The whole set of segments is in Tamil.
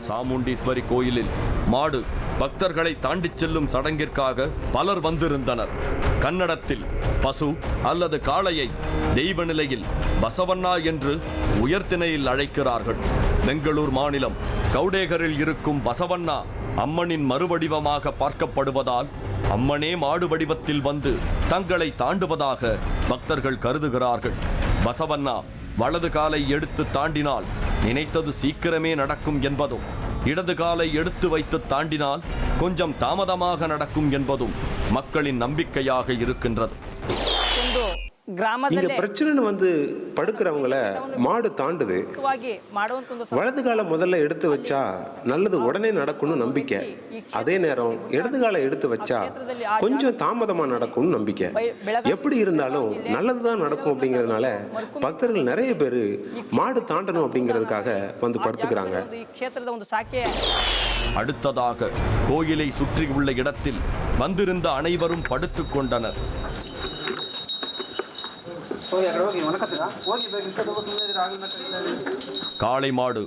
சாமுண்டீஸ்வரி கோயிலில் மாடு பக்தர்களை தாண்டிச் செல்லும் சடங்கிற்காக பலர் வந்திருந்தனர். கன்னடத்தில் பசு அல்லது காளையை தெய்வ நிலையில் பசவண்ணா என்று உயர்திணையில் அழைக்கிறார்கள். பெங்களூர் மாநிலம் கவுடேகரில் இருக்கும் பசவண்ணா அம்மனின் மறுவடிவமாக பார்க்கப்படுவதால் அம்மனே மாடு வடிவத்தில் வந்து தங்களை தாண்டுவதாக பக்தர்கள் கருதுகிறார்கள். பசவண்ணா வலது காலை எடுத்து தாண்டினால் நினைத்தது சீக்கிரமே நடக்கும் என்பதும், இடது காலை எடுத்து வைத்து தாண்டினால் கொஞ்சம் தாமதமாக நடக்கும் என்பதும் மக்களின் நம்பிக்கையாக இருக்கின்றது. இங்க பிரச்சனை வந்து படுக்கிறவங்கள மாடு தாண்டுது. வலது காலை முதல்ல எடுத்து வச்சா நல்லது உடனே நடக்கும்னு நம்பிக்கை. அதே நேரம் இடது காலை எடுத்து வச்சா கொஞ்சம் தாமதமா நடக்கும்னு நம்பிக்கை. எப்படி இருந்தாலும் நல்லதுதான் நடக்கும் அப்படிங்கிறதுனால பக்தர்கள் நிறைய பேர் மாடு தாண்டணும் அப்படிங்கிறதுக்காக வந்து படுத்துக்கிறாங்க. அடுத்ததாக கோயிலை சுற்றி உள்ள இடத்தில் வந்திருந்த அனைவரும் படுத்துக் கொண்டனர். காளை மாடு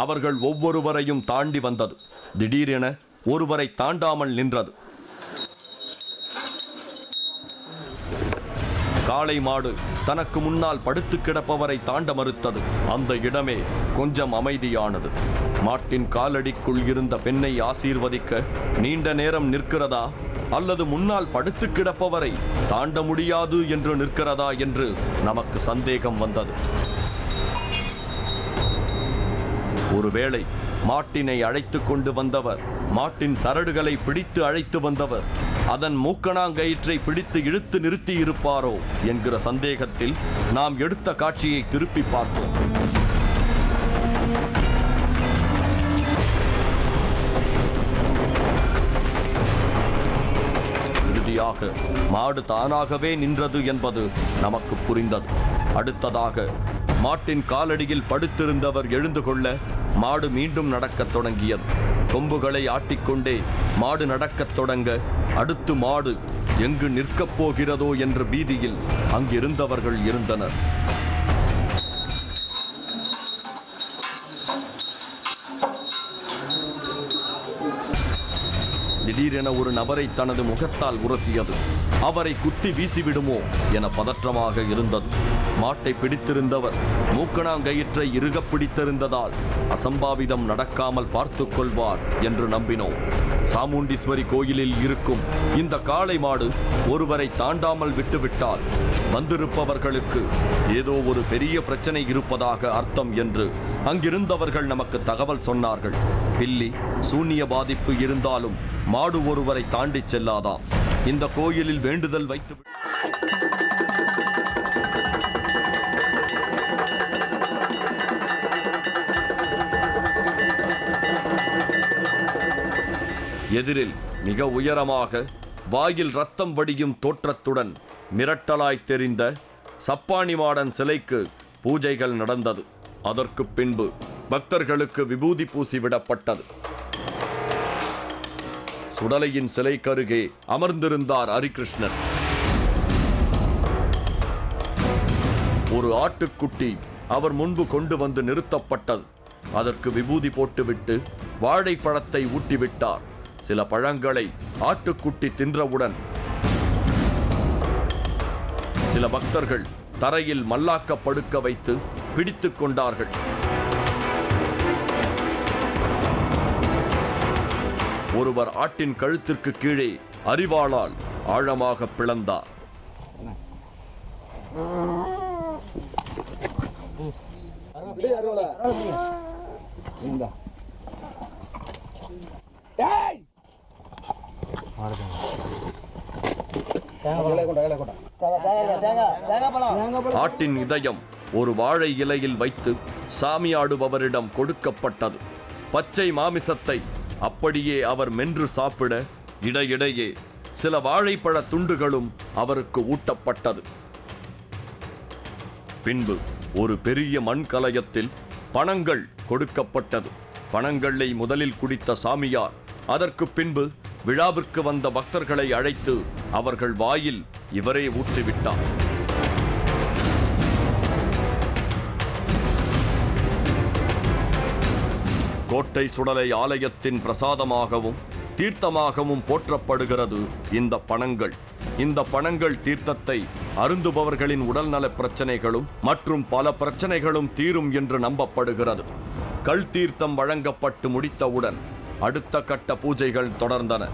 அவர்கள் ஒவ்வொருவரையும் தாண்டி வந்தது. திடீரென ஒருவரை தாண்டாமல் நின்றது. காளை மாடு தனக்கு முன்னால் படுத்து கிடப்பவரை தாண்ட மறுத்தது. அந்த இடமே கொஞ்சம் அமைதியானது. மாட்டின் காலடிக்குள் இருந்த பெண்ணை ஆசீர்வதிக்க நீண்ட நேரம் நிற்கிறதா அல்லது முன்னால் படுத்து கிடப்பவரை தாண்ட முடியாது என்று நிற்கிறதா என்று நமக்கு சந்தேகம் வந்தது. ஒருவேளை மாட்டினை அழைத்து கொண்டு வந்தவர், மாட்டின் சரடுகளை பிடித்து அழைத்து வந்தவர் அதன் மூக்கணாங்கயிற்றை பிடித்து இழுத்து நிறுத்தி இருப்பாரோ என்கிற சந்தேகத்தில் நாம் எடுத்த காட்சியை திருப்பி பார்த்தோம். இறுதியாக மாடு தானாகவே நின்றது என்பது நமக்கு புரிந்தது. அடுத்ததாக மாட்டின் காலடியில் படுத்திருந்தவர் எழுந்து கொள்ள மாடு மீண்டும் நடக்கத் தொடங்கியது. கொம்புகளை ஆட்டிக்கொண்டே மாடு நடக்கத் தொடங்க அடுத்து மாடு எங்கு நிற்கப் போகிறதோ என்ற பீதியில் அங்கிருந்தவர்கள் இருந்தனர். திடீரென ஒரு நபரை தனது முகத்தால் உரசியது. அவரை குத்தி வீசிவிடுமோ என பதற்றமாக இருந்தது. மாட்டை பிடித்திருந்தவர் மூக்கணாங்கயிற்றை இறுக பிடித்திருந்ததால் அசம்பாவிதம் நடக்காமல் பார்த்து கொள்வார் என்று நம்பினோம். சாமுண்டீஸ்வரி கோயிலில் இருக்கும் இந்த காளை மாடு ஒருவரை தாண்டாமல் விட்டுவிட்டால் வந்திருப்பவர்களுக்கு ஏதோ ஒரு பெரிய பிரச்சனை இருப்பதாக அர்த்தம் என்று அங்கிருந்தவர்கள் நமக்கு தகவல் சொன்னார்கள். பில்லி சூனிய பாதிப்பு இருந்தாலும் மாடு ஒருவரை தாண்டி செல்லாதாம். இந்த கோயிலில் வேண்டுதல் வைத்து எதிரில் மிக உயரமாக வாயில் ரத்தம் வடியும் தோற்றத்துடன் மிரட்டலாய் தெரிந்த சப்பானி மாடன் சிலைக்கு பூஜைகள் நடந்தது. அதற்கு பின்பு பக்தர்களுக்கு விபூதி பூசிவிடப்பட்டது. சுடலையின் சிலைக்கருகே அமர்ந்திருந்தார் ஹரிகிருஷ்ணன். ஒரு ஆட்டுக்குட்டி அவர் முன்பு கொண்டு வந்து நிறுத்தப்பட்டது. அதற்கு விபூதி போட்டுவிட்டு வாழைப்பழத்தை ஊட்டிவிட்டார். சில பழங்களை ஆட்டுக்குட்டி தின்றவுடன் சில பக்தர்கள் தரையில் மல்லாக்க படுக்க வைத்து பிடித்துக் கொண்டார்கள். ஒருவர் ஆட்டின் கழுத்திற்கு கீழே அரிவாளால் ஆழமாக பிளந்தார். ஆட்டின் இதயம் ஒரு வாழை இலையில் வைத்து சாமியாடுபவரிடம் கொடுக்கப்பட்டது. பச்சை மாமிசத்தை அப்படியே அவர் மென்று சாப்பிட இடையிடையே சில வாழைப்பழ துண்டுகளும் அவருக்கு ஊட்டப்பட்டது. பின்பு ஒரு பெரிய மண்கலயத்தில் பணங்கள் கொடுக்கப்பட்டது. பணங்களை முதலில் குடித்த சாமியார் அதற்கு பின்பு விழாவிற்கு வந்த பக்தர்களை அழைத்து அவர்கள் வாயில் இவரே ஊற்றிவிட்டார். கோட்டை சுடலை ஆலயத்தின் பிரசாதமாகவும் தீர்த்தமாகவும் போற்றப்படுகிறது இந்த பணங்கள். இந்த பணங்கள் தீர்த்தத்தை அருந்துபவர்களின் உடல்நல பிரச்சனைகளும் மற்றும் பல பிரச்சனைகளும் தீரும் என்று நம்பப்படுகிறது. கல் தீர்த்தம் வழங்கப்பட்டு முடித்தவுடன் அடுத்த கட்ட பூஜைகள் தொடர்ந்தன.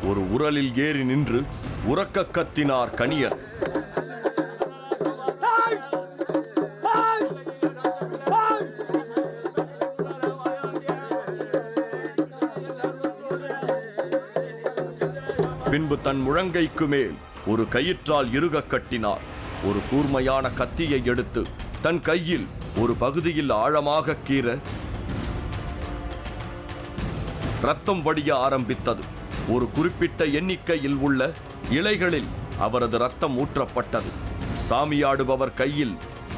ஒரு உரலில் ஏறி நின்று உரக்க கத்தினார் கணியர். பின்பு தன் முழங்கைக்கு மேல் ஒரு கயிற்றால் இறுக கட்டினார். ஒரு கூர்மையான கத்தியை எடுத்து தன் கையில் ஒரு பகுதியில் ஆழமாக கீற ரத்தம் வடிய ஆரம்பித்தது. ஒரு குறிப்பிட்ட எண்ணிக்கையில் உள்ள இலைகளில் அவரது ரத்தம் ஊற்றப்பட்டது. சாமியாடுபவர் கையில்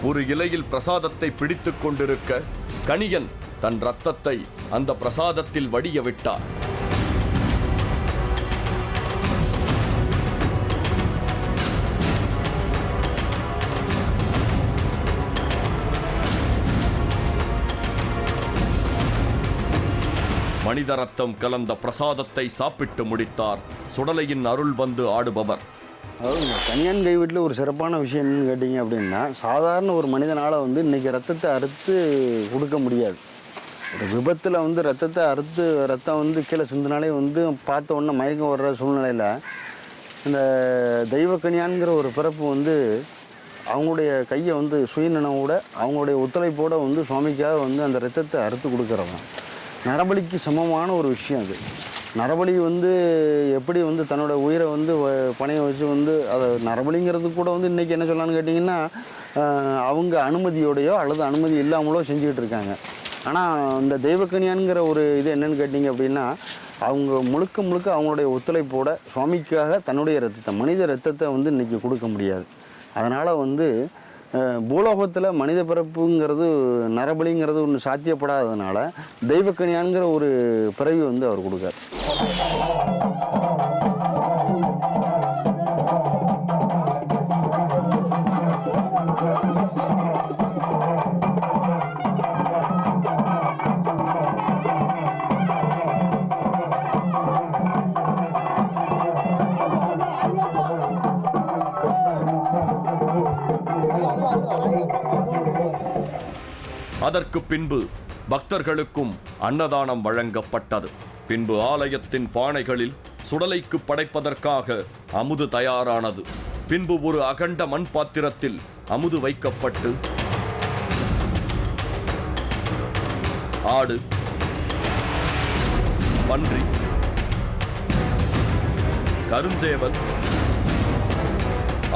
ஒரு இலையில் பிரசாதத்தை பிடித்துக் கொண்டிருக்க கணியன் தன் ரத்தத்தை அந்த பிரசாதத்தில் வடிய விட்டார். மனித ரத்தம் கலந்த பிரசாதத்தை சாப்பிட்டு முடித்தார் சுடலையின் அருள் வந்து ஆடுபவர். அதாவது கணியன் கை வீட்டில் ஒரு சிறப்பான விஷயம் என்னன்னு கேட்டிங்க அப்படின்னா, சாதாரண ஒரு மனிதனால் வந்து இன்றைக்கி ரத்தத்தை அறுத்து கொடுக்க முடியாது. ஒரு விபத்தில் வந்து ரத்தத்தை அறுத்து ரத்தம் வந்து கீழே சிந்தினாலே வந்து பார்த்த உடனே மயக்கம் வர்ற சூழ்நிலையில் இந்த தெய்வக்கணியான்கிற ஒரு பிறப்பு வந்து அவங்களுடைய கையை வந்து சுயநினைவோட அவங்களுடைய ஒத்துழைப்போடு வந்து சுவாமிக்காக வந்து அந்த ரத்தத்தை அறுத்து கொடுக்குறவங்க நரபலிக்கு சமமான ஒரு விஷயம். அது நரபலி வந்து எப்படி வந்து தன்னோட உயிரை வந்து பணைய வச்சு வந்து அதை நரபலிங்கிறது கூட வந்து இன்றைக்கி என்ன சொல்லலான்னு கேட்டிங்கன்னா, அவங்க அனுமதியோடையோ அல்லது அனுமதி இல்லாமலோ செஞ்சுக்கிட்டு இருக்காங்க. ஆனால் இந்த தெய்வக்கணியான்கிற ஒரு இது என்னென்னு கேட்டிங்க அப்படின்னா, அவங்க முழுக்க முழுக்க அவங்களுடைய ஒத்துழைப்போட சுவாமிக்காக தன்னுடைய ரத்தத்தை மனித ரத்தத்தை வந்து இன்றைக்கி கொடுக்க முடியாது. அதனால் வந்து பூலோகத்தில் மனித பிறப்புங்கிறது நரபலிங்கிறது ஒன்று சாத்தியப்படாததுனால தெய்வக்கணியான்கிற ஒரு பிறவி வந்து அவர் கொடுக்கார். அதற்கு பின்பு பக்தர்களுக்கும் அன்னதானம் வழங்கப்பட்டது. பின்பு ஆலயத்தின் பானைகளில் சுடலைக்கு படைப்பதற்காக அமுது தயாரானது. பின்பு ஒரு அகண்ட மண் பாத்திரத்தில் அமுது வைக்கப்பட்டு ஆடு, பன்றி, கருஞ்சேவல்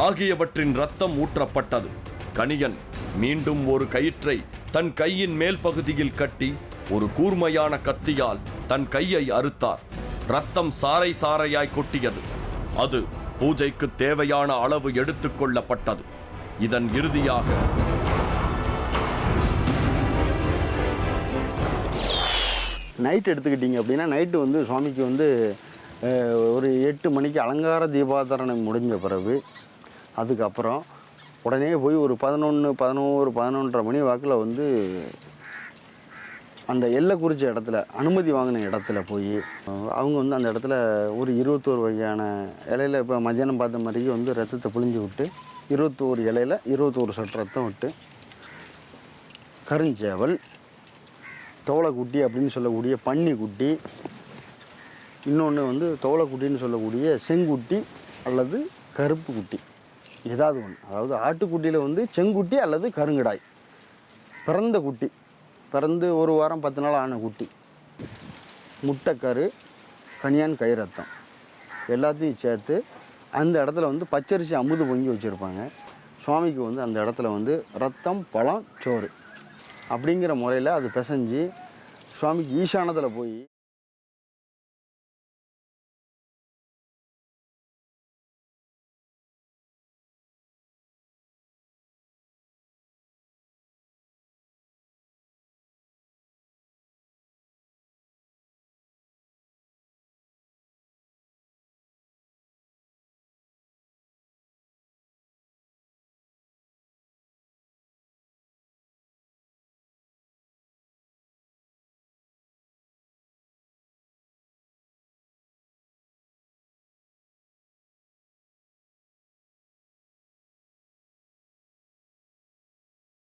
ஆகியவற்றின் ரத்தம் ஊற்றப்பட்டது. கணியன் மீண்டும் ஒரு கயிற்றை தன் கையின் மேல் பகுதியில் கட்டி ஒரு கூர்மையான கத்தியால் தன் கையை அறுத்தார். ரத்தம் சாறை சாறையாய் கொட்டியது. அது பூஜைக்கு தேவையான அளவு எடுத்துக்கொள்ளப்பட்டது. இதன் இறுதியாக நைட் எடுத்துக்கிட்டிங்க அப்படின்னா, நைட்டு வந்து சுவாமிக்கு வந்து ஒரு 8 மணிக்கு அலங்கார தீபாதரணை முடிஞ்ச பிறகு அதுக்கப்புறம் உடனே போய் ஒரு 11, 11:30 மணி வாக்கில் வந்து அந்த எல்லை குறித்த இடத்துல அனுமதி வாங்கின இடத்துல போய் அவங்க வந்து அந்த இடத்துல ஒரு 21 வகையான இலையில், இப்போ மத்தியானம் பார்த்த மாதிரிக்கு வந்து ரத்தத்தை புழிஞ்சு விட்டு 21 இலையில் 21 சொட்டு ரத்தம் விட்டு கருஞ்சேவல், தோளைக்குட்டி அப்படின்னு சொல்லக்கூடிய பன்னி குட்டி, இன்னொன்று வந்து தோளைக்குட்டின்னு சொல்லக்கூடிய செங்குட்டி அல்லது கருப்பு குட்டி, ஏதாவது ஒன்று. அதாவது ஆட்டுக்குட்டியில் வந்து செங்குட்டி அல்லது கருங்கடாய், பிறந்த குட்டி, பிறந்து 1 வாரம் 10 நாள் ஆன குட்டி, முட்டைக்கரு, கணியான் கை ரத்தம் எல்லாத்தையும் சேர்த்து அந்த இடத்துல வந்து பச்சரிசி அமுது பொங்கி வச்சுருப்பாங்க. சுவாமிக்கு வந்து அந்த இடத்துல வந்து ரத்தம், பழம், சோறு அப்படிங்கிற முறையில் அது பிசைஞ்சு சுவாமிக்கு ஈசானத்தில் போய்